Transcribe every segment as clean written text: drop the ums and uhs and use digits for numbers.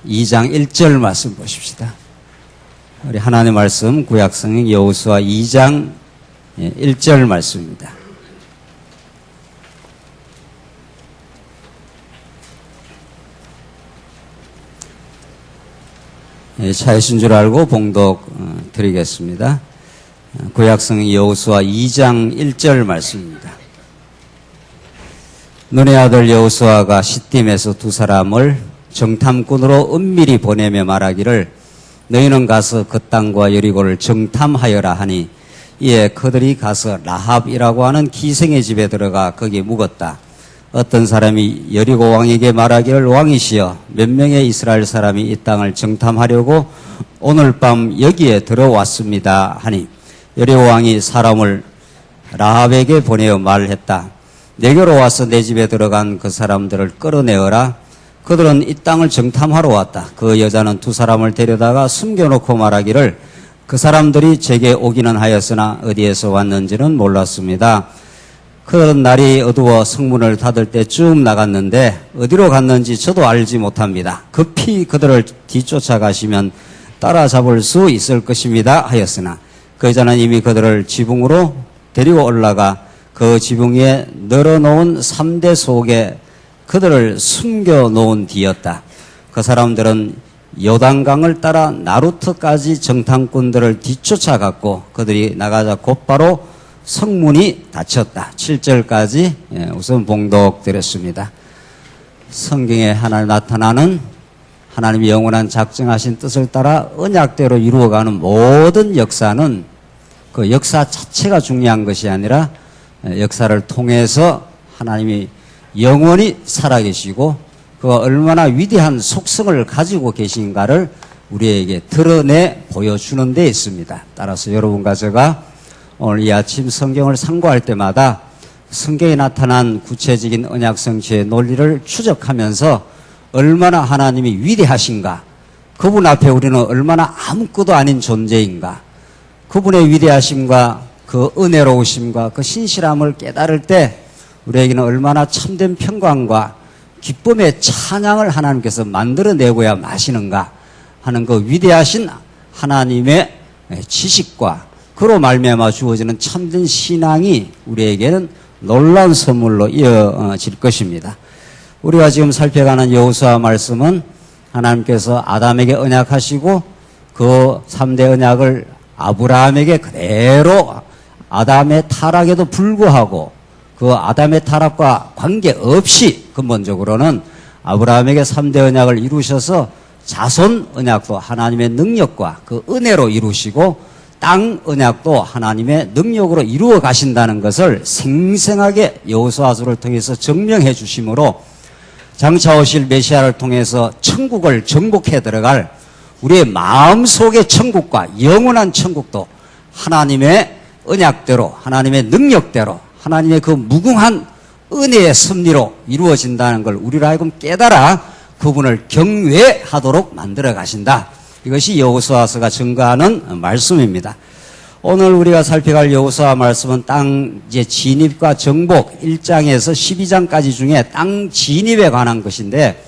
2장 1절 말씀 보십시다. 우리 하나님의 말씀 구약성경 여호수아 2장 1절 말씀입니다. 차이신 줄 알고 봉독 드리겠습니다. 구약성경 여호수아 2장 1절 말씀입니다. 눈의 아들 여호수아가 시딤에서 두 사람을 정탐꾼으로 은밀히 보내며 말하기를 너희는 가서 그 땅과 여리고를 정탐하여라 하니 이에 그들이 가서 라합이라고 하는 기생의 집에 들어가 거기 묵었다. 어떤 사람이 여리고 왕에게 말하기를 왕이시여 몇 명의 이스라엘 사람이 이 땅을 정탐하려고 오늘 밤 여기에 들어왔습니다 하니 여리고 왕이 사람을 라합에게 보내어 말했다. 내게로 와서 내 집에 들어간 그 사람들을 끌어내어라. 그들은 이 땅을 정탐하러 왔다. 그 여자는 두 사람을 데려다가 숨겨놓고 말하기를 그 사람들이 제게 오기는 하였으나 어디에서 왔는지는 몰랐습니다. 그들은 날이 어두워 성문을 닫을 때 쭉 나갔는데 어디로 갔는지 저도 알지 못합니다. 급히 그들을 뒤쫓아 가시면 따라잡을 수 있을 것입니다 하였으나 그 여자는 이미 그들을 지붕으로 데리고 올라가 그 지붕 위에 널어놓은 3대 속에 그들을 숨겨놓은 뒤였다. 그 사람들은 요단강을 따라 나루트까지 정탐꾼들을 뒤쫓아갔고 그들이 나가자 곧바로 성문이 닫혔다. 7절까지 우선 봉독드렸습니다. 성경에 하나님 나타나는 하나님의 영원한 작정하신 뜻을 따라 언약대로 이루어가는 모든 역사는 그 역사 자체가 중요한 것이 아니라 역사를 통해서 하나님이 영원히 살아계시고 그가 얼마나 위대한 속성을 가지고 계신가를 우리에게 드러내 보여주는 데 있습니다. 따라서 여러분과 제가 오늘 이 아침 성경을 상고할 때마다 성경에 나타난 구체적인 언약 성취의 논리를 추적하면서 얼마나 하나님이 위대하신가, 그분 앞에 우리는 얼마나 아무것도 아닌 존재인가, 그분의 위대하심과 그 은혜로우심과 그 신실함을 깨달을 때 우리에게는 얼마나 참된 평강과 기쁨의 찬양을 하나님께서 만들어내고야 마시는가 하는 그 위대하신 하나님의 지식과 그로 말미암아 주어지는 참된 신앙이 우리에게는 놀라운 선물로 이어질 것입니다. 우리가 지금 살펴가는 여호수아 말씀은 하나님께서 아담에게 언약하시고 그 3대 언약을 아브라함에게 그대로 아담의 타락에도 불구하고 그 아담의 타락과 관계없이 근본적으로는 아브라함에게 3대 언약을 이루셔서 자손 언약도 하나님의 능력과 그 은혜로 이루시고 땅 언약도 하나님의 능력으로 이루어 가신다는 것을 생생하게 여호수아서를 통해서 증명해 주심으로 장차 오실 메시아를 통해서 천국을 정복해 들어갈 우리의 마음속의 천국과 영원한 천국도 하나님의 언약대로 하나님의 능력대로 하나님의 그 무궁한 은혜의 섭리로 이루어진다는 걸 우리로 하여금 깨달아 그분을 경외하도록 만들어 가신다. 이것이 여호수아서가 증거하는 말씀입니다. 오늘 우리가 살펴갈 여호수아 말씀은 땅 이제 진입과 정복 1장에서 12장까지 중에 땅 진입에 관한 것인데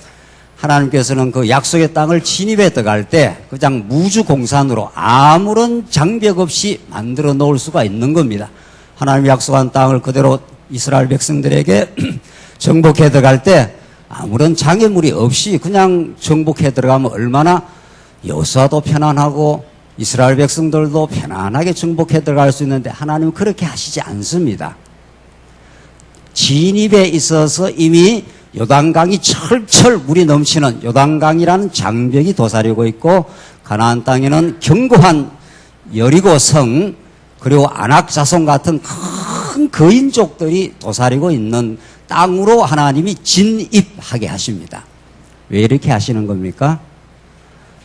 하나님께서는 그 약속의 땅을 진입해 들어갈 때 그냥 무주공산으로 아무런 장벽 없이 만들어 놓을 수가 있는 겁니다. 하나님이 약속한 땅을 그대로 이스라엘 백성들에게 정복해 들어갈 때 아무런 장애물이 없이 그냥 정복해 들어가면 얼마나 여호수아도 편안하고 이스라엘 백성들도 편안하게 정복해 들어갈 수 있는데 하나님은 그렇게 하시지 않습니다. 진입에 있어서 이미 요단강이 철철 물이 넘치는 요단강이라는 장벽이 도사리고 있고 가나안 땅에는 견고한 여리고성 그리고 아낙 자손 같은 큰 거인족들이 도사리고 있는 땅으로 하나님이 진입하게 하십니다. 왜 이렇게 하시는 겁니까?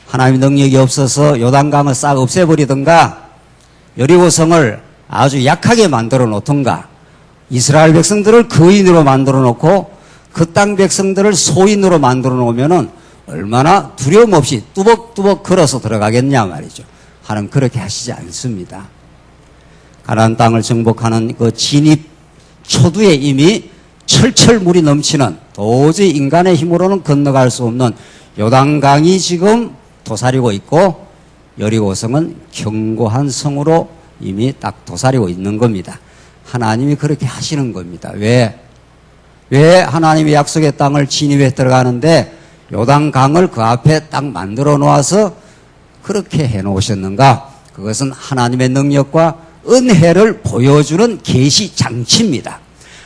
하나님의 능력이 없어서 요단강을 싹 없애버리든가 여리고성을 아주 약하게 만들어 놓던가 이스라엘 백성들을 거인으로 만들어 놓고 그 땅 백성들을 소인으로 만들어 놓으면은 얼마나 두려움 없이 뚜벅뚜벅 걸어서 들어가겠냐 말이죠. 하나님 그렇게 하시지 않습니다. 가나안 땅을 정복하는 그 진입 초두에 이미 철철 물이 넘치는 도저히 인간의 힘으로는 건너갈 수 없는 요단강이 지금 도사리고 있고 여리고성은 견고한 성으로 이미 딱 도사리고 있는 겁니다. 하나님이 그렇게 하시는 겁니다. 왜 하나님이 약속의 땅을 진입해 들어가는데 요단강을 그 앞에 딱 만들어 놓아서 그렇게 해 놓으셨는가? 그것은 하나님의 능력과 은혜를 보여주는 계시 장치입니다.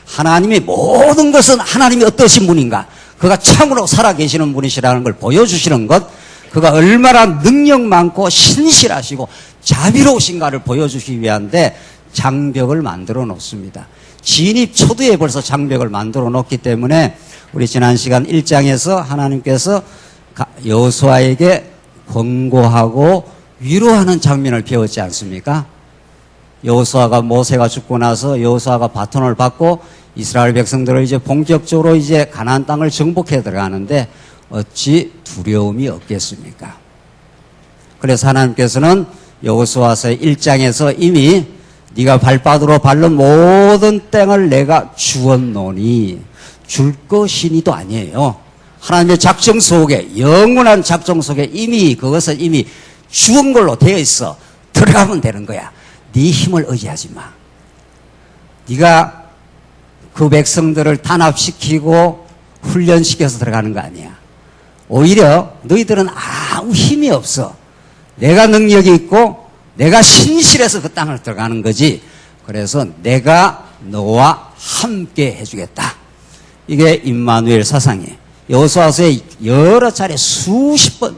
하나님의 모든 것은 하나님이 어떠신 분인가? 그가 참으로 살아계시는 분이시라는 걸 보여주시는 것, 그가 얼마나 능력 많고 신실하시고 자비로우신가를 보여주시기 위한데 장벽을 만들어 놓습니다. 진입 초두에 벌써 장벽을 만들어 놓기 때문에 우리 지난 시간 1장에서 하나님께서 여호수아에게 권고하고 위로하는 장면을 배웠지 않습니까? 여호수아가 모세가 죽고 나서 여호수아가 바톤을 받고 이스라엘 백성들을 이제 본격적으로 이제 가나안 땅을 정복해 들어가는데 어찌 두려움이 없겠습니까? 그래서 하나님께서는 여호수아서 1장에서 이미 네가 발바닥으로 밟는 모든 땅을 내가 주었노니 줄 것이니도 아니에요. 하나님의 작정 속에, 영원한 작정 속에 이미 그것은 이미 주은 걸로 되어 있어. 들어가면 되는 거야. 네 힘을 의지하지 마. 네가 그 백성들을 단합시키고 훈련시켜서 들어가는 거 아니야. 오히려 너희들은 아무 힘이 없어. 내가 능력이 있고 내가 신실해서 그 땅을 들어가는 거지. 그래서 내가 너와 함께 해주겠다. 이게 임마누엘 사상이에요. 여호수아서에 여러 차례 수십 번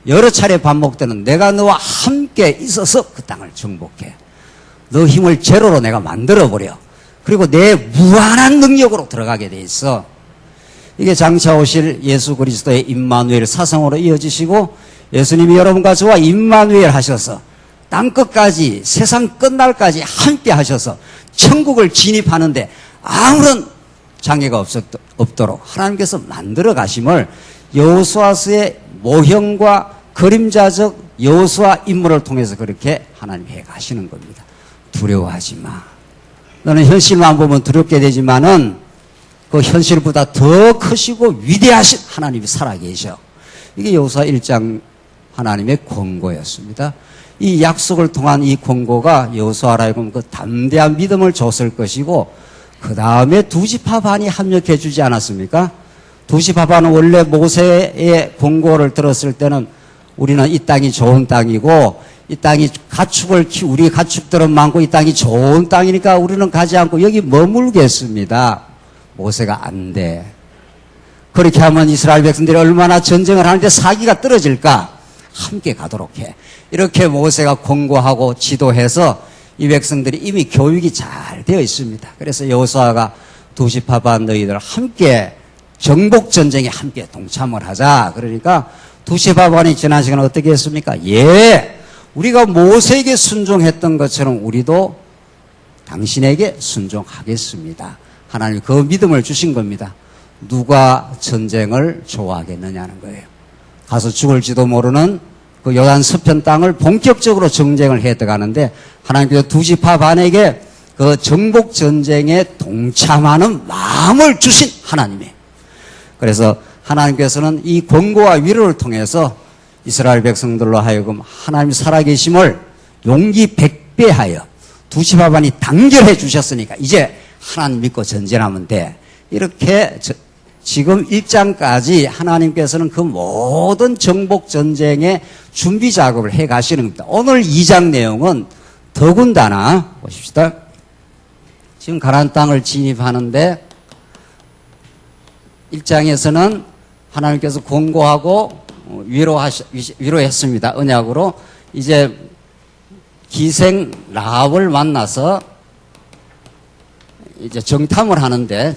여러 차례 반복되는 내가 너와 함께 있어서 그 땅을 정복해. 너 힘을 제로로 내가 만들어버려. 그리고 내 무한한 능력으로 들어가게 돼 있어. 이게 장차 오실 예수 그리스도의 임마누엘 사상으로 이어지시고 예수님이 여러분과 저와 임마누엘 하셔서 땅끝까지 세상 끝날까지 함께 하셔서 천국을 진입하는데 아무런 장애가 없도록 하나님께서 만들어 가심을 여호수아서의 모형과 그림자적 여호수아 인물을 통해서 그렇게 하나님 해 가시는 겁니다. 두려워하지 마. 너는 현실만 보면 두렵게 되지만은 그 현실보다 더 크시고 위대하신 하나님이 살아계셔. 이게 여호수아 1장 하나님의 권고였습니다. 이 약속을 통한 이 권고가 여호수아라 하여금 그 담대한 믿음을 줬을 것이고 그 다음에 두 지파 반이 합력해 주지 않았습니까? 두 지파 반은 원래 모세의 권고를 들었을 때는 우리는 이 땅이 좋은 땅이고 이 땅이 우리 가축들은 많고 이 땅이 좋은 땅이니까 우리는 가지 않고 여기 머물겠습니다. 모세가 안 돼. 그렇게 하면 이스라엘 백성들이 얼마나 전쟁을 하는데 사기가 떨어질까? 함께 가도록 해. 이렇게 모세가 권고하고 지도해서 이 백성들이 이미 교육이 잘 되어 있습니다. 그래서 여호수아가 두 지파 반 너희들 함께 정복전쟁에 함께 동참을 하자. 그러니까 두 지파 반이 지난 시간에 어떻게 했습니까? 예, 우리가 모세에게 순종했던 것처럼 우리도 당신에게 순종하겠습니다. 하나님 그 믿음을 주신 겁니다. 누가 전쟁을 좋아하겠느냐는 거예요. 가서 죽을지도 모르는 그 요단 서편 땅을 본격적으로 정쟁을 해 들어가는데 하나님께서 두 지파 반에게 그 정복 전쟁에 동참하는 마음을 주신 하나님이에요. 그래서 하나님께서는 이 권고와 위로를 통해서 이스라엘 백성들로 하여금 하나님 살아계심을 용기 100배하여 두 지파 반이 단결해 주셨으니까 이제 하나님 믿고 전진하면 돼. 이렇게 지금 1장까지 하나님께서는 그 모든 정복 전쟁의 준비 작업을 해 가시는 겁니다. 오늘 2장 내용은 더군다나 보십시다. 지금 가나안 땅을 진입하는데 1장에서는 하나님께서 권고하고 위로했습니다. 언약으로. 이제 기생 라합을 만나서 이제 정탐을 하는데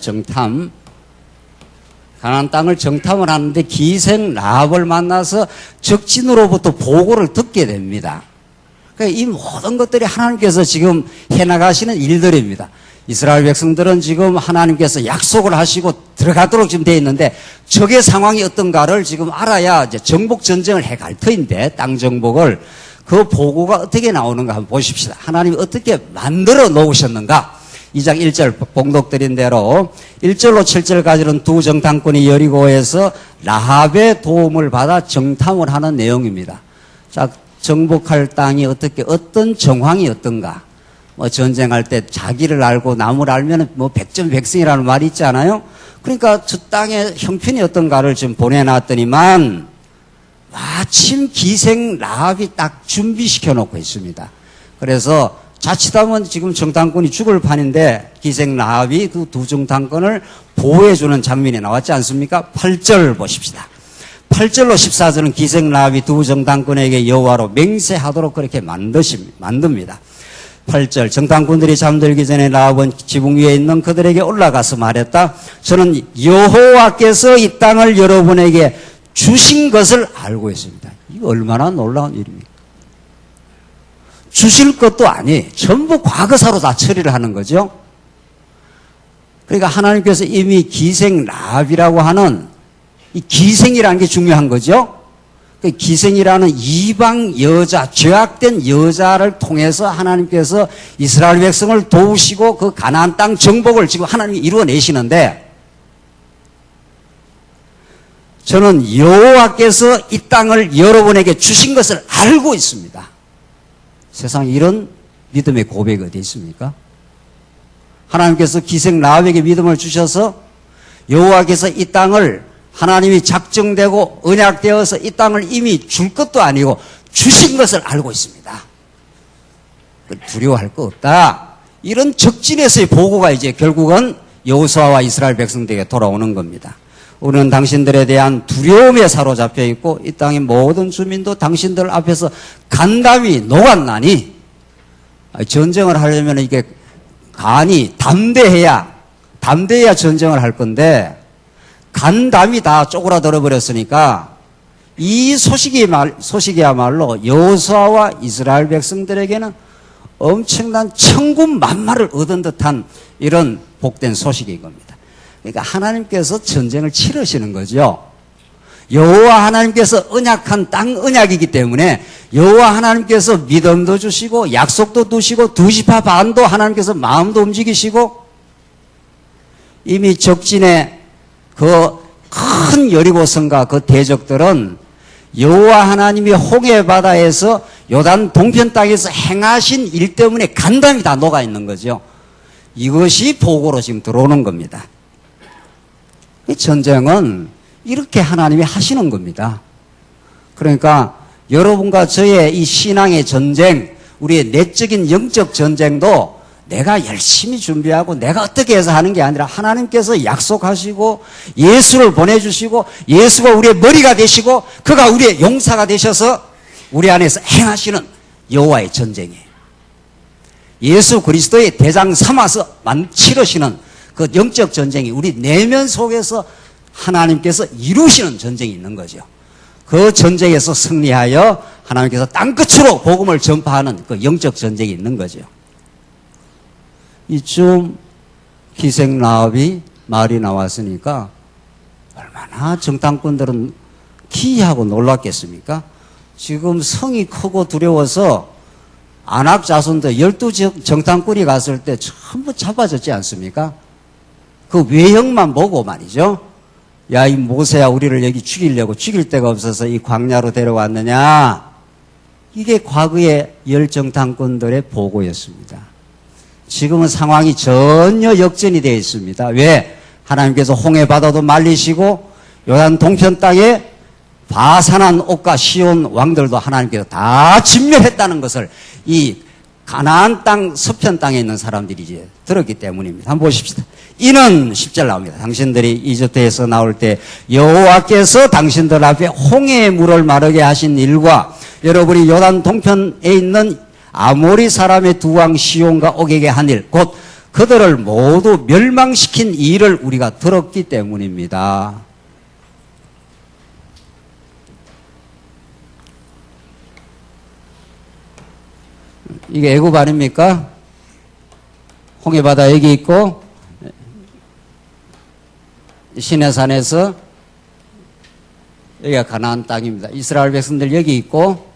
가나안 땅을 정탐을 하는데 기생 라합을 만나서 적진으로부터 보고를 듣게 됩니다. 그러니까 이 모든 것들이 하나님께서 지금 해나가시는 일들입니다. 이스라엘 백성들은 지금 하나님께서 약속을 하시고 들어가도록 지금 되어 있는데 적의 상황이 어떤가를 지금 알아야 이제 정복 전쟁을 해갈 터인데 땅 정복을 그 보고가 어떻게 나오는가 한번 보십시다. 하나님이 어떻게 만들어 놓으셨는가. 2장 1절 봉독드린 대로 1절로 7절까지는 두 정탐꾼이 여리고에서 라합의 도움을 받아 정탐을 하는 내용입니다. 자, 정복할 땅이 어떤 정황이 어떤가. 뭐 전쟁할 때 자기를 알고 남을 알면 뭐 백전백승이라는 말이 있잖아요. 그러니까 저 땅의 형편이 어떤가를 좀 보내놨더니만 마침 기생 라합이 딱 준비시켜 놓고 있습니다. 그래서 자칫하면 지금 정탐꾼이 죽을 판인데 기생 라합이 그 두 정탐꾼을 보호해주는 장면이 나왔지 않습니까? 8절 보십시다. 8절로 14절은 기생 라합이 두 정탐꾼에게 여호와로 맹세하도록 그렇게 만듭니다. 8절 정탐꾼들이 잠들기 전에 라합은 지붕 위에 있는 그들에게 올라가서 말했다. 저는 여호와께서 이 땅을 여러분에게 주신 것을 알고 있습니다. 이거 얼마나 놀라운 일입니까? 주실 것도 아니 전부 과거사로 다 처리를 하는 거죠. 그러니까 하나님께서 이미 기생 라합이라고 하는 이 기생이라는 게 중요한 거죠. 그 기생이라는 이방 여자, 죄악된 여자를 통해서 하나님께서 이스라엘 백성을 도우시고 그 가나안 땅 정복을 지금 하나님이 이루어내시는데 저는 여호와께서 이 땅을 여러분에게 주신 것을 알고 있습니다. 세상에 이런 믿음의 고백이 어디 있습니까? 하나님께서 기생 라합에게 믿음을 주셔서 여호와께서 이 땅을 하나님이 작정되고 언약되어서 이 땅을 이미 줄 것도 아니고 주신 것을 알고 있습니다. 두려워할 거 없다. 이런 적진에서의 보고가 이제 결국은 여호수아와 이스라엘 백성들에게 돌아오는 겁니다. 우리는 당신들에 대한 두려움에 사로잡혀 있고 이 땅의 모든 주민도 당신들 앞에서 간담이 녹았나니 전쟁을 하려면 이게 간이 담대해야 전쟁을 할 건데 간담이 다 쪼그라들어 버렸으니까 이 소식이야말로 여호수아와 이스라엘 백성들에게는 엄청난 천군만마를 얻은 듯한 이런 복된 소식인 겁니다. 그러니까 하나님께서 전쟁을 치르시는 거죠. 여호와 하나님께서 언약한 땅 언약이기 때문에 여호와 하나님께서 믿음도 주시고 약속도 두시고 두시파 반도 하나님께서 마음도 움직이시고 이미 적진에 그 큰 여리고성과 그 대적들은 여호와 하나님이 홍해 바다에서 요단 동편 땅에서 행하신 일 때문에 간담이 다 녹아 있는 거죠. 이것이 보고로 지금 들어오는 겁니다. 이 전쟁은 이렇게 하나님이 하시는 겁니다. 그러니까 여러분과 저의 이 신앙의 전쟁, 우리의 내적인 영적 전쟁도 내가 열심히 준비하고 내가 어떻게 해서 하는 게 아니라 하나님께서 약속하시고 예수를 보내주시고 예수가 우리의 머리가 되시고 그가 우리의 용사가 되셔서 우리 안에서 행하시는 여호와의 전쟁이에요. 예수 그리스도의 대장 삼아서 치르시는 그 영적 전쟁이 우리 내면 속에서 하나님께서 이루시는 전쟁이 있는 거죠. 그 전쟁에서 승리하여 하나님께서 땅끝으로 복음을 전파하는 그 영적 전쟁이 있는 거죠. 이쯤 기생 라합이 말이 나왔으니까 얼마나 정탐꾼들은 기이하고 놀랐겠습니까? 지금 성이 크고 두려워서 안악 자손들 12정탐꾼이 갔을 때 전부 잡아졌지 않습니까? 그 외형만 보고 말이죠. 야, 이 모세야 우리를 여기 죽일 데가 없어서 이 광야로 데려왔느냐. 이게 과거의 열정탐꾼들의 보고였습니다. 지금은 상황이 전혀 역전이 되어 있습니다. 왜? 하나님께서 홍해 바다도 말리시고 요단 동편 땅에 바산한 옥과 시온 왕들도 하나님께서 다 진멸했다는 것을 이 가나안 땅 서편 땅에 있는 사람들이 이제 들었기 때문입니다. 한번 보십시다. 이는 10절 나옵니다. 당신들이 이집트에서 나올 때 여호와께서 당신들 앞에 홍해의 물을 마르게 하신 일과 여러분이 요단 동편에 있는 아모리 사람의 두 왕 시온과 옥에게 한 일, 곧 그들을 모두 멸망시킨 일을 우리가 들었기 때문입니다. 이게 애굽 아닙니까? 홍해바다 여기 있고 시내산에서 여기가 가나안 땅입니다. 이스라엘 백성들 여기 있고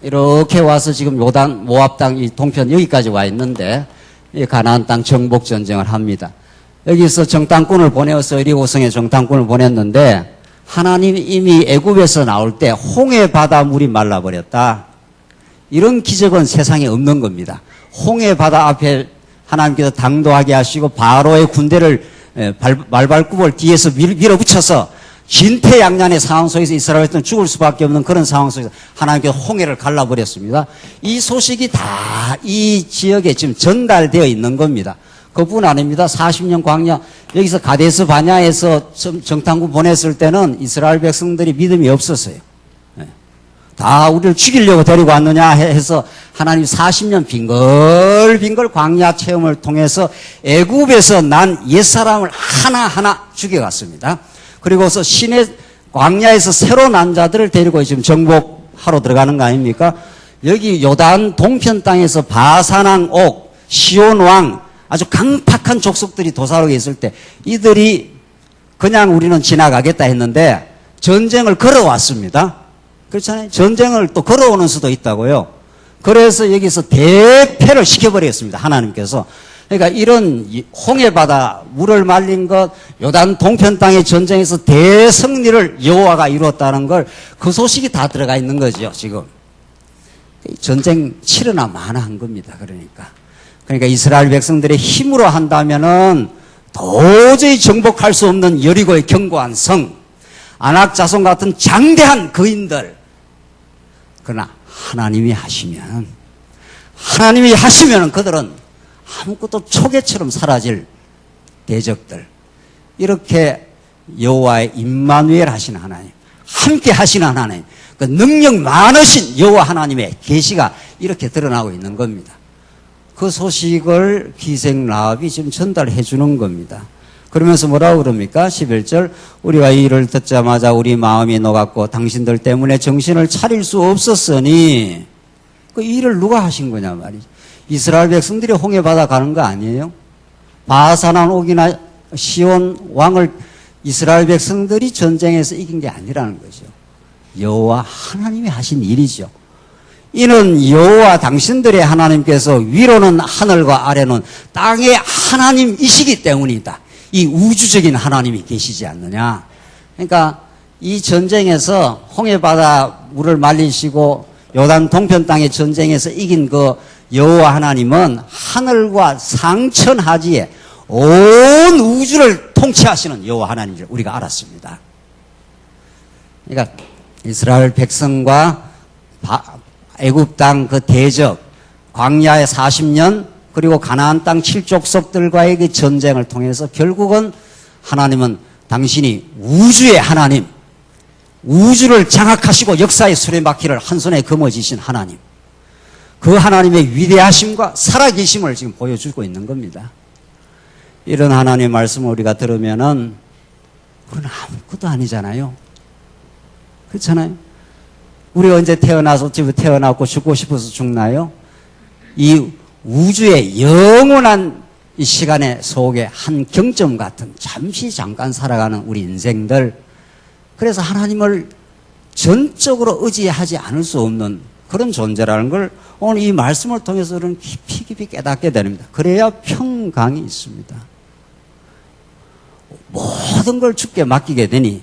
이렇게 와서 지금 요단 모압 땅 이 동편 여기까지 와 있는데 이 가나안 땅 정복 전쟁을 합니다. 여기서 정탐꾼을 보내어서 여리고성에 정탐꾼을 보냈는데 하나님이 이미 애굽에서 나올 때 홍해 바다 물이 말라버렸다. 이런 기적은 세상에 없는 겁니다. 홍해 바다 앞에 하나님께서 당도하게 하시고 바로의 군대를 말발굽을 뒤에서 밀어붙여서 진퇴양난의 상황 속에서 이스라엘은 죽을 수밖에 없는 그런 상황 속에서 하나님께서 홍해를 갈라버렸습니다. 이 소식이 다 이 지역에 지금 전달되어 있는 겁니다. 그뿐 아닙니다. 40년 광야, 여기서 가데스 바냐에서 정탐꾼 보냈을 때는 이스라엘 백성들이 믿음이 없었어요. 다 우리를 죽이려고 데리고 왔느냐 해서 하나님 40년 빙글빙글 광야 체험을 통해서 애굽에서 난 옛사람을 하나하나 죽여갔습니다. 그리고서 시내 광야에서 새로 난 자들을 데리고 지금 정복하러 들어가는 거 아닙니까? 여기 요단 동편 땅에서 바산왕 옥, 시온왕 아주 강팍한 족속들이 도사로 있을 때 이들이 그냥 우리는 지나가겠다 했는데 전쟁을 걸어왔습니다. 그렇잖아요. 전쟁을 또 걸어오는 수도 있다고요. 그래서 여기서 대패를 시켜버리겠습니다. 하나님께서. 그러니까 이런 홍해바다 물을 말린 것, 요단 동편 땅의 전쟁에서 대승리를 여호와가 이루었다는 걸 그 소식이 다 들어가 있는 거죠. 지금 전쟁 치르나 마나 한 겁니다. 그러니까 이스라엘 백성들의 힘으로 한다면은 도저히 정복할 수 없는 여리고의 견고한 성, 아낙 자손 같은 장대한 거인들. 그러나 하나님이 하시면 그들은 아무것도 초계처럼 사라질 대적들. 이렇게 여호와의 임마누엘 하시는 하나님, 함께 하시는 하나님, 그 능력 많으신 여호와 하나님의 계시가 이렇게 드러나고 있는 겁니다. 그 소식을 기생 라합이 지금 전달해 주는 겁니다. 그러면서 뭐라고 그럽니까? 11절, 우리가 이 일을 듣자마자 우리 마음이 녹았고 당신들 때문에 정신을 차릴 수 없었으니, 그 일을 누가 하신 거냐 말이죠. 이스라엘 백성들이 홍해 바다 가는 거 아니에요? 바산왕 옥이나 시온 왕을 이스라엘 백성들이 전쟁에서 이긴 게 아니라는 거죠. 여호와 하나님이 하신 일이죠. 이는 여호와 당신들의 하나님께서 위로는 하늘과 아래는 땅의 하나님이시기 때문이다. 이 우주적인 하나님이 계시지 않느냐. 그러니까 이 전쟁에서 홍해바다 물을 말리시고 요단 동편 땅의 전쟁에서 이긴 그 여호와 하나님은 하늘과 상천하지에 온 우주를 통치하시는 여호와 하나님을 우리가 알았습니다. 그러니까 이스라엘 백성과 애굽 땅 그 대적, 광야의 40년, 그리고 가나안 땅 7족속들과의 그 전쟁을 통해서 결국은 하나님은 당신이 우주의 하나님, 우주를 장악하시고 역사의 수레바퀴를 한 손에 거머쥐신 하나님, 그 하나님의 위대하심과 살아계심을 지금 보여주고 있는 겁니다. 이런 하나님의 말씀을 우리가 들으면은 그건 아무것도 아니잖아요. 그렇잖아요. 우리 언제 태어나서 집에 태어났고 죽고 싶어서 죽나요? 이 우주의 영원한 이 시간의 속에 한 경점 같은 잠시 잠깐 살아가는 우리 인생들, 그래서 하나님을 전적으로 의지하지 않을 수 없는 그런 존재라는 걸 오늘 이 말씀을 통해서는 깊이 깨닫게 됩니다. 그래야 평강이 있습니다. 모든 걸 주께 맡기게 되니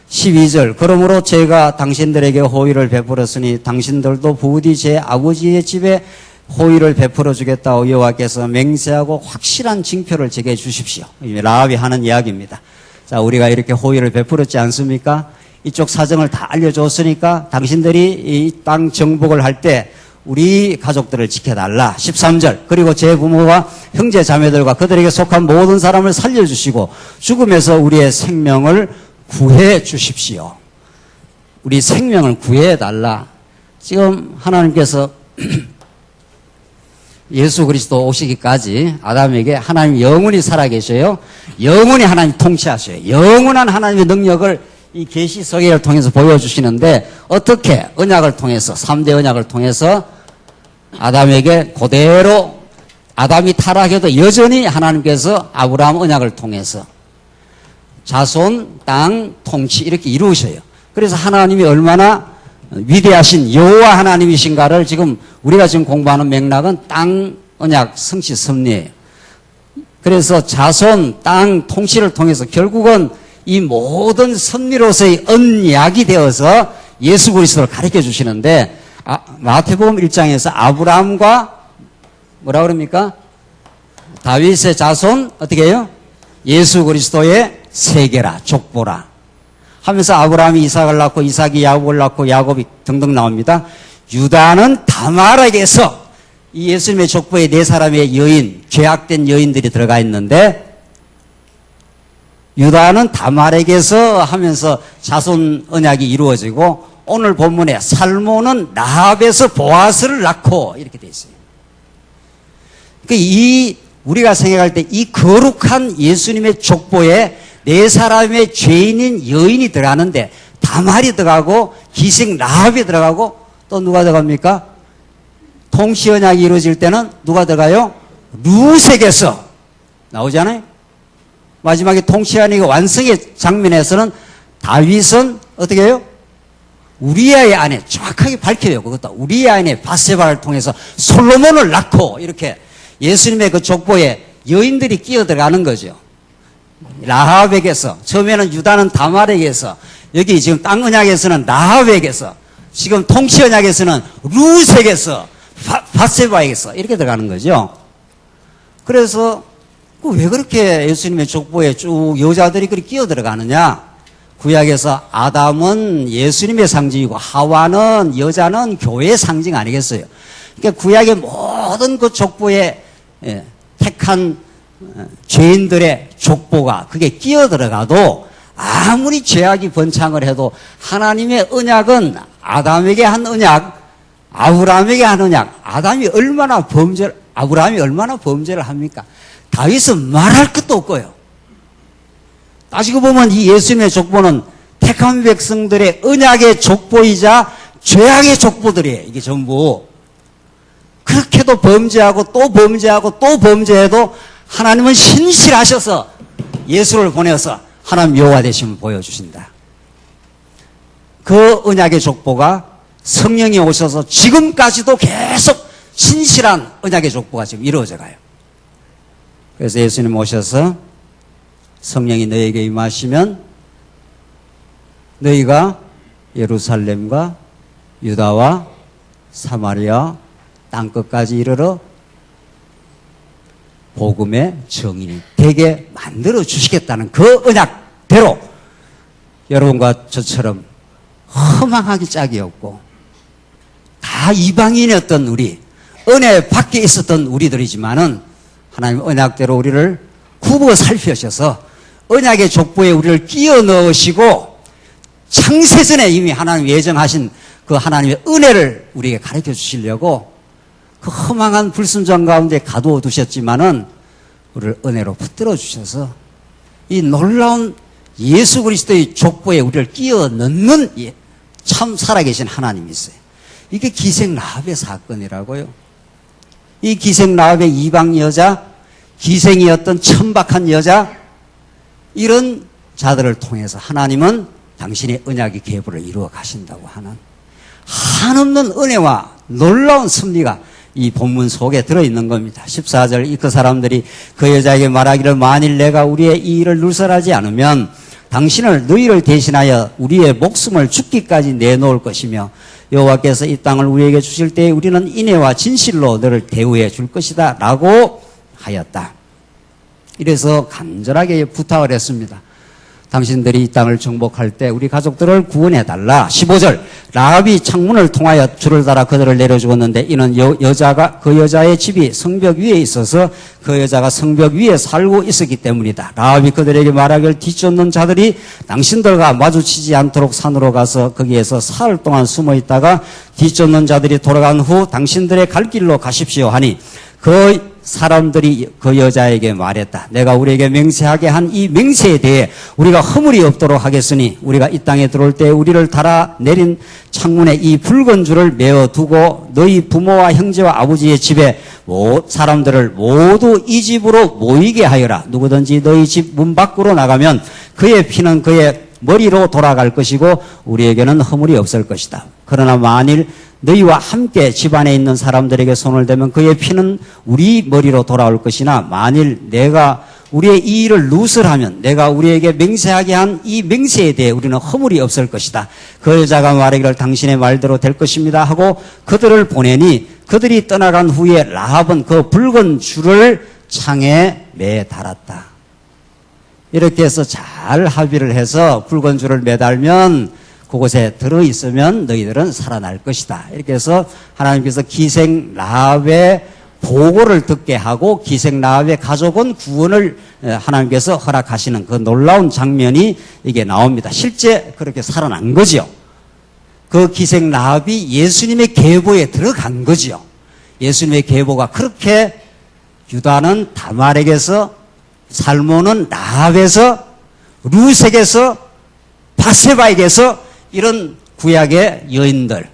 12절, 그러므로 제가 당신들에게 호의를 베풀었으니 당신들도 부디 제 아버지의 집에 호의를 베풀어 주겠다고 여호와께서 맹세하고 확실한 징표를 제게 주십시오. 라합이 하는 이야기입니다. 자, 우리가 이렇게 호의를 베풀었지 않습니까? 이쪽 사정을 다 알려줬으니까 당신들이 이 땅 정복을 할 때 우리 가족들을 지켜달라. 13절, 그리고 제 부모와 형제 자매들과 그들에게 속한 모든 사람을 살려주시고 죽음에서 우리의 생명을 구해 주십시오. 우리 생명을 구해 달라. 지금 하나님께서 예수 그리스도 오시기까지 아담에게 하나님 영원히 살아계셔요. 영원히 하나님 통치하셔요. 영원한 하나님의 능력을 이 계시 서기를 통해서 보여주시는데, 어떻게? 언약을 통해서, 3대 언약을 통해서 아담에게 그대로, 아담이 타락해도 여전히 하나님께서 아브라함 언약을 통해서 자손, 땅, 통치 이렇게 이루셔요. 그래서 하나님이 얼마나 위대하신 여호와 하나님이신가를 지금 우리가 지금 공부하는 맥락은 땅 언약 성취 섭리예요. 그래서 자손, 땅, 통치를 통해서 결국은 이 모든 섭리로서의 언약이 되어서 예수 그리스도를 가르쳐 주시는데, 마태복음 1장에서 아브라함과 뭐라 그럽니까? 다윗의 자손 어떻게 해요? 예수 그리스도의 세계라, 족보라 하면서 아브라함이 이삭을 낳고 이삭이 야곱을 낳고 야곱이 등등 나옵니다. 유다는 다말에게서 이 예수님의 족보에 네 사람의 여인, 죄악된 여인들이 들어가 있는데, 유다는 다말에게서 하면서 자손 언약이 이루어지고, 오늘 본문에 살모는 라합에서 보아스를 낳고 이렇게 돼 있어요. 그러니까 우리가 생각할 때 이 거룩한 예수님의 족보에 네 사람의 죄인인 여인이 들어가는데, 다말이 들어가고 기생 라합이 들어가고 또 누가 들어갑니까? 통치 언약이 이루어질 때는 누가 들어가요? 룻에게서 나오잖아요. 마지막에 통치 언약이 완성의 장면에서는 다윗은 어떻게 해요? 우리아의 아내, 정확하게 밝혀요. 그것도 우리아의 아내 바세바를 통해서 솔로몬을 낳고, 이렇게 예수님의 그 족보에 여인들이 끼어 들어가는 거죠. 라합에게서, 처음에는 유다는 다말에게서, 여기 지금 땅 언약에서는 라합에게서, 지금 통치 언약에서는 룻에게서, 바세바에게서 이렇게 들어가는 거죠. 그래서 왜 그렇게 예수님의 족보에 쭉 여자들이 그렇게 끼어 들어가느냐? 구약에서 아담은 예수님의 상징이고 하와는, 여자는 교회의 상징 아니겠어요? 그러니까 구약의 모든 그 족보에 택한 죄인들의 족보가 그게 끼어 들어가도 아무리 죄악이 번창을 해도 하나님의 언약은 아담에게 한 언약, 아브라함에게 한 언약. 아브라함이 얼마나 범죄를 합니까? 다윗은 말할 것도 없고요. 따지고 보면 이 예수님의 족보는 택한 백성들의 언약의 족보이자 죄악의 족보들이에요. 이게 전부. 그렇게도 범죄하고 또 범죄하고 또 범죄해도 하나님은 신실하셔서 예수를 보내서 하나님 여호와 되심을 보여주신다. 그 언약의 족보가 성령이 오셔서 지금까지도 계속 신실한 언약의 족보가 지금 이루어져 가요. 그래서 예수님 오셔서 성령이 너에게 임하시면 너희가 예루살렘과 유다와 사마리아 땅끝까지 이르러 복음의 증인이 되게 만들어 주시겠다는 그 언약대로 여러분과 저처럼 허망하기 짝이 없고 다 이방인이었던 우리, 은혜 밖에 있었던 우리들이지만은 하나님 언약대로 우리를 굽어 살피셔서 언약의 족보에 우리를 끼워 넣으시고 창세전에 이미 하나님 예정하신 그 하나님의 은혜를 우리에게 가르쳐 주시려고 그 허망한 불순종 가운데 가두어 두셨지만은 우리를 은혜로 붙들어 주셔서 이 놀라운 예수 그리스도의 족보에 우리를 끼워 넣는 참 살아계신 하나님이 있어요. 이게 기생 라합의 사건이라고요. 이 기생 라합의 이방 여자, 기생이었던 천박한 여자, 이런 자들을 통해서 하나님은 당신의 언약의 계보를 이루어 가신다고 하는 한없는 은혜와 놀라운 섭리가 이 본문 속에 들어있는 겁니다. 14절 그 사람들이 그 여자에게 말하기를 만일 내가 우리의 이 일을 눌설하지 않으면 당신을 너희를 대신하여 우리의 목숨을 죽기까지 내놓을 것이며 여호와께서 이 땅을 우리에게 주실 때에 우리는 인애와 진실로 너를 대우해 줄 것이다 라고 하였다. 이래서 간절하게 부탁을 했습니다. 당신들이 이 땅을 정복할 때 우리 가족들을 구원해달라. 15절 라합이 창문을 통하여 줄을 달아 그들을 내려 죽었는데 이는 여자가 그 여자의 집이 성벽 위에 있어서 그 여자가 성벽 위에 살고 있었기 때문이다. 라합이 그들에게 말하기를 뒤쫓는 자들이 당신들과 마주치지 않도록 산으로 가서 거기에서 사흘 동안 숨어 있다가 뒤쫓는 자들이 돌아간 후 당신들의 갈 길로 가십시오 하니 그 사람들이 그 여자에게 말했다. 내가 우리에게 맹세하게 한 이 맹세에 대해 우리가 허물이 없도록 하겠으니 우리가 이 땅에 들어올 때 우리를 달아 내린 창문에 이 붉은 줄을 메어 두고 너희 부모와 형제와 아버지의 집에 사람들을 모두 이 집으로 모이게 하여라. 누구든지 너희 집 문 밖으로 나가면 그의 피는 그의 머리로 돌아갈 것이고 우리에게는 허물이 없을 것이다. 그러나 만일 너희와 함께 집안에 있는 사람들에게 손을 대면 그의 피는 우리 머리로 돌아올 것이나 만일 내가 우리의 이 일을 누설하면 내가 우리에게 맹세하게 한 이 맹세에 대해 우리는 허물이 없을 것이다. 그 여자가 말하기를 당신의 말대로 될 것입니다 하고 그들을 보내니 그들이 떠나간 후에 라합은 그 붉은 줄을 창에 매달았다. 이렇게 해서 잘 합의를 해서 붉은 줄을 매달면 그곳에 들어있으면 너희들은 살아날 것이다. 이렇게 해서 하나님께서 기생 라합의 보고를 듣게 하고 기생 라합의 가족은 구원을 하나님께서 허락하시는 그 놀라운 장면이 이게 나옵니다. 실제 그렇게 살아난 거죠. 그 기생 라합이 예수님의 계보에 들어간 거죠. 예수님의 계보가 그렇게 유다는 다말에게서 살몬은 라합에서 루색에서 바세바에게서 이런 구약의 여인들,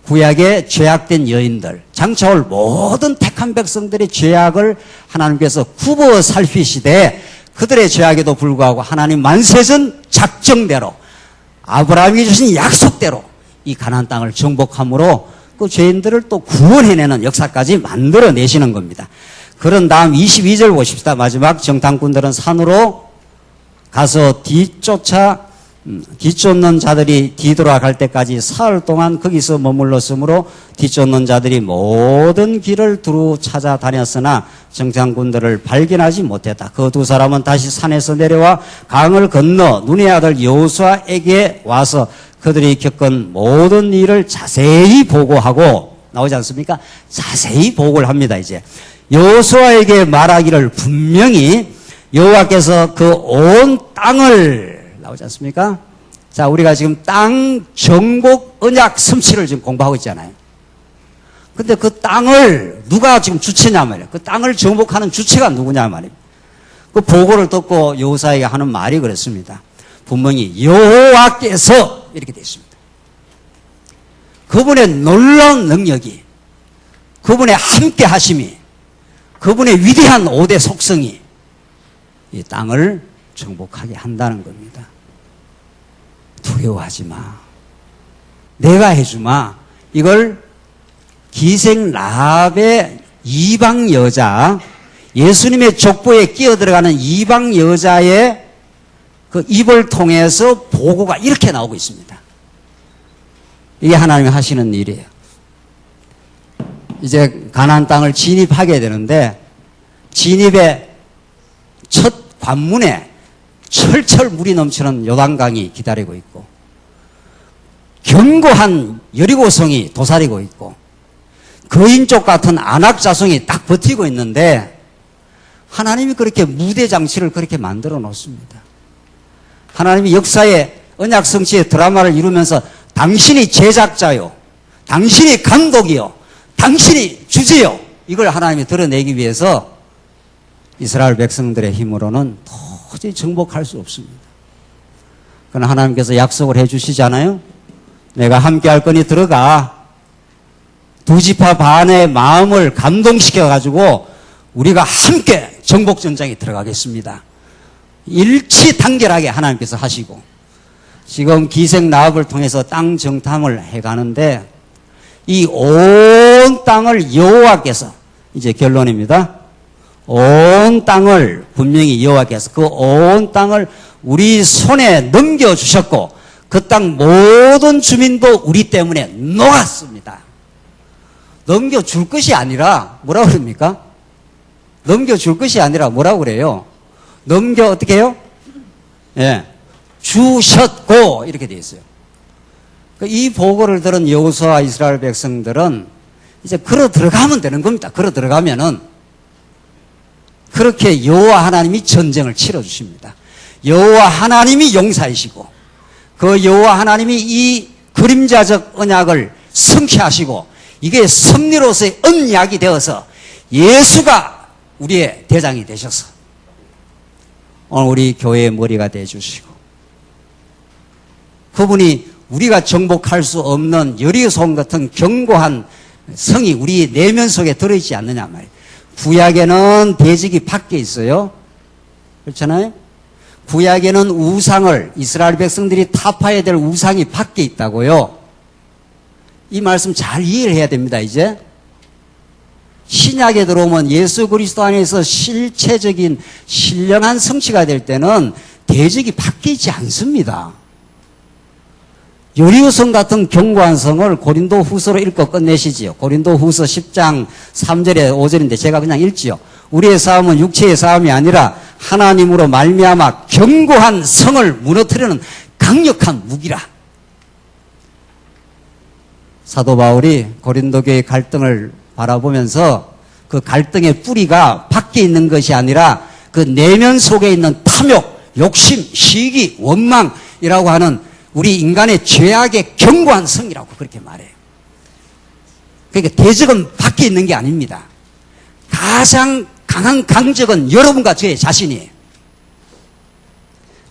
구약의 죄악된 여인들, 장차올 모든 택한 백성들의 죄악을 하나님께서 굽어 살피시되 그들의 죄악에도 불구하고 하나님 만세전 작정대로 아브라함이 주신 약속대로 이 가나안 땅을 정복함으로 그 죄인들을 또 구원해내는 역사까지 만들어내시는 겁니다. 그런 다음 22절 보십시다. 마지막 정탐꾼들은 산으로 가서 뒤쫓는 자들이 뒤돌아갈 때까지 사흘 동안 거기서 머물렀으므로 뒤쫓는 자들이 모든 길을 두루 찾아다녔으나 정탐꾼들을 발견하지 못했다. 그 두 사람은 다시 산에서 내려와 강을 건너 눈의 아들 여호수아에게 와서 그들이 겪은 모든 일을 자세히 보고하고 나오지 않습니까? 자세히 보고를 합니다. 이제 여호수아에게 말하기를 분명히 여호와께서 그 온 땅을 나오지 않습니까? 자, 우리가 지금 땅 정복 언약 성취를 지금 공부하고 있잖아요. 근데 그 땅을 누가 지금 주체냐 말이에요. 그 땅을 정복하는 주체가 누구냐 말이에요. 그 보고를 듣고 여호수아에게 하는 말이 그렇습니다. 분명히 여호와께서 이렇게 되어 있습니다. 그분의 놀라운 능력이, 그분의 함께 하심이, 그분의 위대한 5대 속성이 이 땅을 정복하게 한다는 겁니다. 두려워하지 마. 내가 해주마. 이걸 기생 라합의 이방 여자, 예수님의 족보에 끼어들어가는 이방 여자의 그 입을 통해서 보고가 이렇게 나오고 있습니다. 이게 하나님이 하시는 일이에요. 이제 가나안 땅을 진입하게 되는데 진입의 첫 관문에 철철 물이 넘치는 요단강이 기다리고 있고 견고한 여리고성이 도사리고 있고 거인족 같은 안악 자손이 딱 버티고 있는데 하나님이 그렇게 무대 장치를 그렇게 만들어 놓습니다. 하나님이 역사의 언약 성취의 드라마를 이루면서 당신이 제작자요, 당신이 감독이요, 당신이 주제요, 이걸 하나님이 드러내기 위해서 이스라엘 백성들의 힘으로는 도저히 정복할 수 없습니다. 그러나 하나님께서 약속을 해주시잖아요. 내가 함께 할 거니 들어가. 두 지파 반의 마음을 감동시켜가지고 우리가 함께 정복전장에 들어가겠습니다. 일치단결하게 하나님께서 하시고 지금 기생 라합을 통해서 땅 정탐을 해가는데 이 온 땅을 여호와께서, 이제 결론입니다. 온 땅을 분명히 여호와께서 그 온 땅을 우리 손에 넘겨주셨고 그 땅 모든 주민도 우리 때문에 녹았습니다. 넘겨줄 것이 아니라 뭐라고 그럽니까? 넘겨줄 것이 아니라 뭐라고 그래요? 어떻게 해요? 예, 주셨고 이렇게 되어 있어요. 이 보고를 들은 여호수아와 이스라엘 백성들은 이제 걸어 들어가면 되는 겁니다. 걸어 들어가면은 그렇게 여호와 하나님이 전쟁을 치러 주십니다. 여호와 하나님이 용사이시고 그 여호와 하나님이 이 그림자적 언약을 성취하시고 이게 섭리로서의 언약이 되어서 예수가 우리의 대장이 되셔서 오늘 우리 교회의 머리가 되어주시고 그분이 우리가 정복할 수 없는 여리고성 같은 견고한 성이 우리 내면 속에 들어있지 않느냐 말이에요. 구약에는 대적이 밖에 있어요. 그렇잖아요. 구약에는 우상을 이스라엘 백성들이 타파해야 될 우상이 밖에 있다고요. 이 말씀 잘 이해를 해야 됩니다, 이제. 신약에 들어오면 예수 그리스도 안에서 실체적인 신령한 성취가 될 때는 대적이 바뀌지 않습니다. 여리고성 같은 견고한 성을 고린도 후서로 읽고 끝내시지요. 고린도 후서 10장 3절에 5절인데 제가 그냥 읽지요. 우리의 싸움은 육체의 싸움이 아니라 하나님으로 말미암아 견고한 성을 무너뜨리는 강력한 무기라. 사도 바울이 고린도 교회의 갈등을 바라보면서 그 갈등의 뿌리가 밖에 있는 것이 아니라 그 내면 속에 있는 탐욕, 욕심, 시기, 원망이라고 하는 우리 인간의 죄악의 견고한 성이라고 그렇게 말해요. 그러니까 대적은 밖에 있는 게 아닙니다. 가장 강한 강적은 여러분과 저의 자신이에요.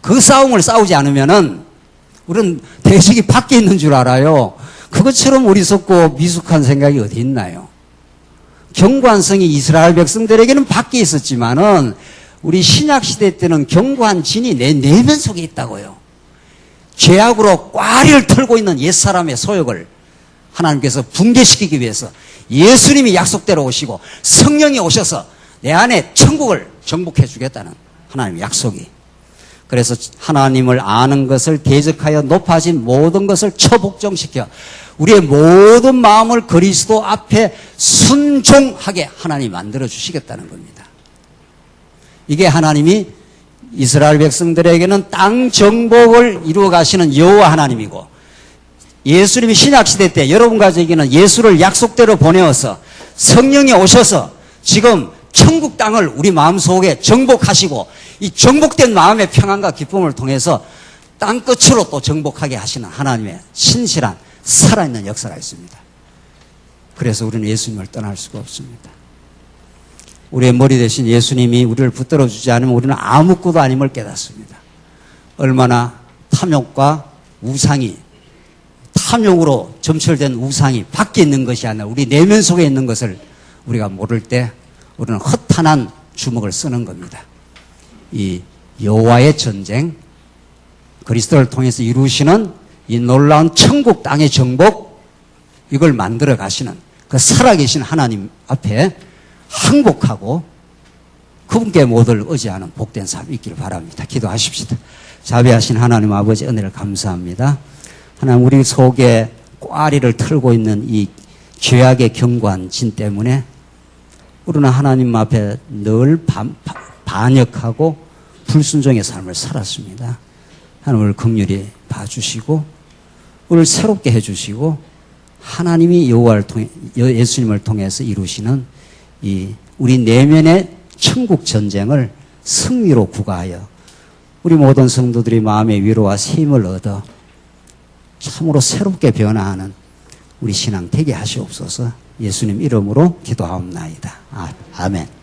그 싸움을 싸우지 않으면은 우리는 대적이 밖에 있는 줄 알아요. 그것처럼 어리석고 미숙한 생각이 어디 있나요? 견고한 성이 이스라엘 백성들에게는 밖에 있었지만은 우리 신약시대 때는 견고한 진이 내 내면 속에 있다고요. 죄악으로 꽈리를 털고 있는 옛사람의 소욕을 하나님께서 붕괴시키기 위해서 예수님이 약속대로 오시고 성령이 오셔서 내 안에 천국을 정복해 주겠다는 하나님의 약속이. 그래서 하나님을 아는 것을 대적하여 높아진 모든 것을 처복종시켜 우리의 모든 마음을 그리스도 앞에 순종하게 하나님이 만들어 주시겠다는 겁니다. 이게 하나님이 이스라엘 백성들에게는 땅 정복을 이루어 가시는 여호와 하나님이고, 예수님이 신약시대 때 여러분과 저에게는 예수를 약속대로 보내어서 성령이 오셔서 지금 천국 땅을 우리 마음속에 정복하시고, 이 정복된 마음의 평안과 기쁨을 통해서 땅 끝으로 또 정복하게 하시는 하나님의 신실한 살아있는 역사가 있습니다. 그래서 우리는 예수님을 떠날 수가 없습니다. 우리의 머리 대신 예수님이 우리를 붙들어 주지 않으면 우리는 아무것도 아님을 깨닫습니다. 얼마나 탐욕과 우상이, 탐욕으로 점철된 우상이 밖에 있는 것이 아니라 우리 내면 속에 있는 것을 우리가 모를 때 우리는 허탄한 주먹을 쓰는 겁니다. 이 여호와의 전쟁, 그리스도를 통해서 이루시는 이 놀라운 천국 땅의 정복, 이걸 만들어 가시는 그 살아계신 하나님 앞에 항복하고 그분께 모두를 의지하는 복된 삶이 있기를 바랍니다. 기도하십시다. 자비하신 하나님 아버지, 은혜를 감사합니다. 하나님, 우리 속에 꽈리를 털고 있는 이 죄악의 견고한 진 때문에 우리는 하나님 앞에 늘 반역하고 불순종의 삶을 살았습니다. 하나님, 우리를 긍휼히 봐주시고 우리를 새롭게 해주시고 하나님이 여호와를 통해, 예수님을 통해서 이루시는 이 우리 내면의 천국 전쟁을 승리로 구가하여 우리 모든 성도들이 마음의 위로와 힘을 얻어 참으로 새롭게 변화하는 우리 신앙 되게 하시옵소서. 예수님 이름으로 기도하옵나이다. 아멘.